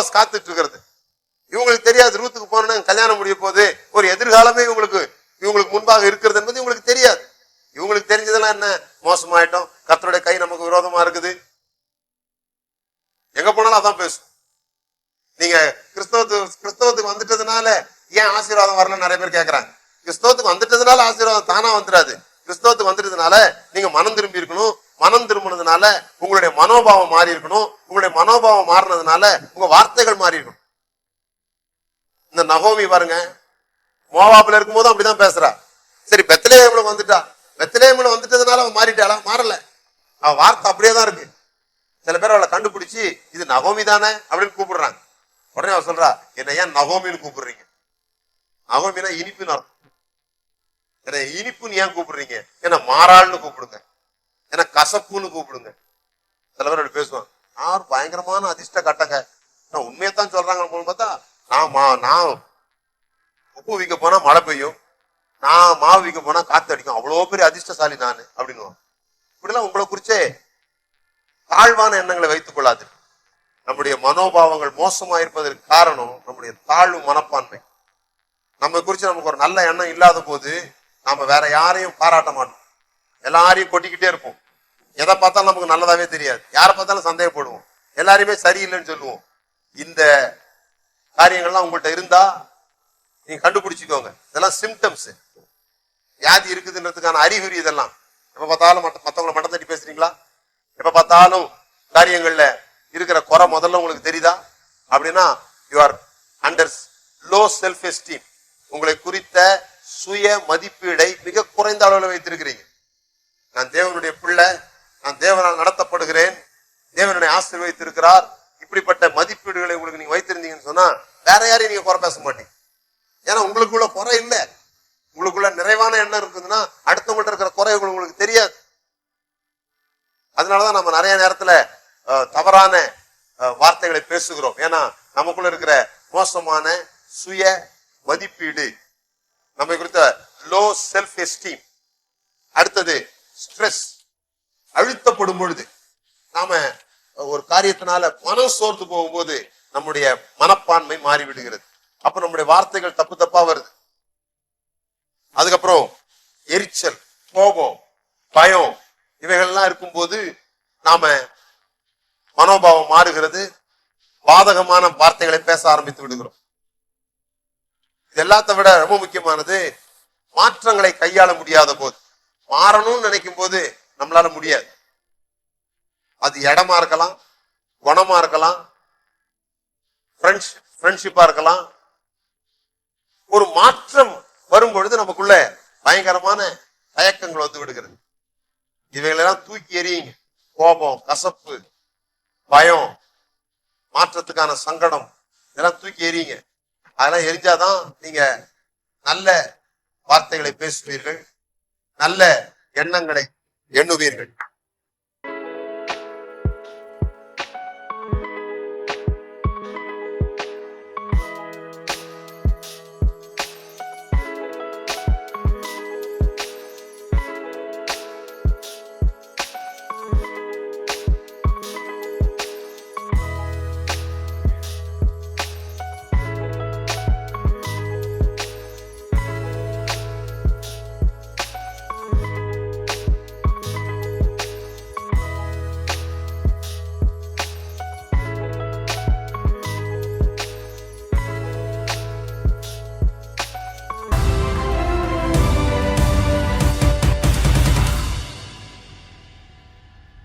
Boaz காத்துட்டு இருக்கிறது. இவங்களுக்கு தெரியாது ரூத்துக்கு போனோன்னு கல்யாணம் முடிய போது ஒரு எதிர்காலமே இவங்களுக்கு முன்பாக இருக்கிறது என்பது இவங்களுக்கு தெரியாது. இவங்களுக்கு தெரிஞ்சதெல்லாம் என்ன, மோசமாயிட்டோம், கர்த்தருடைய கை நமக்கு விரோதமா இருக்குது, எங்க போனாலும் அதான் பேசும். நீங்க கிறிஸ்தவத்துக்கு வந்துட்டதுனால ஏன் ஆசீர்வாதம் வரல நிறைய பேர் கேட்கறாங்க. கிறிஸ்தவத்துக்கு வந்துட்டதுனால ஆசீர்வாதம் தானா வந்துடாது. கிறிஸ்தவத்துக்கு வந்துட்டதுனால நீங்க மனம் திரும்பி இருக்கணும். மனம் திரும்பினதுனால உங்களுடைய மனோபாவம் மாறி இருக்கணும். உங்களுடைய மனோபாவம் மாறினதுனால உங்க வார்த்தைகள் மாறி இருக்கணும். இந்த நகோமி பாருங்க, மோவாப்புல இருக்கும் போது அப்படிதான் பேசுறா. சரி பெத்லெஹேம்ல வந்துட்டா, பெத்லெஹேம்ல வந்துட்டதுனால அவன் மாறிட்டாளா? மாறல, அவன் வார்த்தை அப்படியே தான் இருக்கு. சில பேர் அவளை கண்டுபிடிச்சு இது நகோமி தானே அப்படின்னு கூப்பிடுறாங்க. உடனே அவ சொல்றா, என்ன ஏன் நகோமின்னு கூப்பிடுறீங்க? நகோமினா இனிப்புன்னு அர்த்தம். என்ன இனிப்புன்னு ஏன் கூப்பிடுறீங்க? என்ன மாறாள்னு கூப்பிடுங்க, என்ன கசப்புன்னு கூப்பிடுங்க. சில பேர் அப்படி பேசுவான். நான் பயங்கரமான அதிர்ஷ்ட கட்டங்க, நான் உண்மையத்தான் சொல்றாங்க பார்த்தா, நான் உப்பு விற்க போனா மழை பெய்யும், நான் மாவு விற்க போனா காத்து அடிக்கும், அவ்வளவு பெரிய அதிர்ஷ்டசாலி நான் அப்படின்னு. இப்படிலாம் உங்களை குறிச்சே தாழ்வான எண்ணங்களை வைத்துக் கொள்ளாது. நம்முடைய மனோபாவங்கள் மோசமா இருப்பதற்கு காரணம் நம்முடைய தாழ்வு மனப்பான்மை. நம்ம குறிச்சு நமக்கு ஒரு நல்ல எண்ணம் இல்லாத போது நாம வேற யாரையும் பாராட்ட மாட்டோம், எல்லாரையும் கொட்டிக்கிட்டே இருப்போம். எதை பார்த்தாலும் நமக்கு நல்லதாவே தெரியாது, யாரை பார்த்தாலும் சந்தேகப்படுவோம், எல்லாரையுமே சரியில்லைன்னு சொல்லுவோம். இந்த காரியங்கள்லாம் உங்கள்கிட்ட இருந்தா நீங்க கண்டுபிடிச்சுக்கோங்க. இதெல்லாம் சிம்டம்ஸ், வியாதி இருக்குதுன்றதுக்கான அறிகுறி. இதெல்லாம் எப்ப பார்த்தாலும் மற்றவங்களை மட்டம் தட்டி பேசுறீங்களா? எப்ப பார்த்தாலும் காரியங்கள்ல இருக்கிற குறை முதல்ல உங்களுக்கு தெரியுதா? அப்படின்னா you are under low self esteem. உங்களை குறித்த சுய மதிப்பீடை மிக குறைந்த அளவில் வைத்திருக்கிறீங்க. நான் தேவனுடைய பிள்ளை, நான் தேவனால் நடத்தப்படுகிறேன், தேவனுடைய ஆசீர்வதித்திருக்கிறார், இப்படிப்பட்ட மதிப்பீடுகளை உங்களுக்கு நீங்க வைத்திருந்தீங்கன்னு சொன்னா வேற யாரையும் நீங்க குறை பேச மாட்டீங்க. ஏன்னா உங்களுக்குள்ள குறை இல்லை. உங்களுக்குள்ள நிறைவான எண்ணம் இருக்குதுன்னா அடுத்தவங்கள்ட்ட இருக்கிற குறை உங்களுக்கு தெரியாது. அதனாலதான் நம்ம நிறைய நேரத்துல தவறான வார்த்தைகளை பேசுகிறோம். ஏன்னா நமக்குள்ள இருக்கிற மோசமான சுய மதிப்பீடு, நம்ம குறித்த லோ செல்ஃப் எஸ்டீம். அடுத்தது ஸ்ட்ரெஸ். அழுத்தப்படும் பொழுது, நாம ஒரு காரியத்தினால மனம் சோர்ந்து போகும்போது நம்முடைய மனப்பான்மை மாறிவிடுகிறது. அப்ப நம்முடைய வார்த்தைகள் தப்பு தப்பா வருது. அதுக்கப்புறம் எரிச்சல், கோபம், பயம் இவைகள்லாம் இருக்கும்போது நாம மனோபாவம் மாறுகிறது, பாதகமான வார்த்தைகளை பேச ஆரம்பித்து விடுகிறோம். இது எல்லாத்த விட ரொம்ப முக்கியமானது, மாற்றங்களை கையாள முடியாத போது. மாறணும்னு நினைக்கும் போது நம்மளால முடியாது. அது இடமா இருக்கலாம், குணமா இருக்கலாம், ஃப்ரெண்ட்ஷிப்பா இருக்கலாம். ஒரு மாற்றம் வரும் பொழுது நமக்குள்ள பயங்கரமான தயக்கங்கள் வந்து விடுகிறது. இவைகளெல்லாம் தூக்கி எறியுங்க. கோபம், கசப்பு, பயம், மாற்றத்துக்கான சங்கடம், இதெல்லாம் தூக்கி எறியுங்க. அதெல்லாம் எரிஞ்சாதான் நீங்க நல்ல வார்த்தைகளை பேசுவீர்கள், நல்ல எண்ணங்களை எண்ணுவீர்கள்.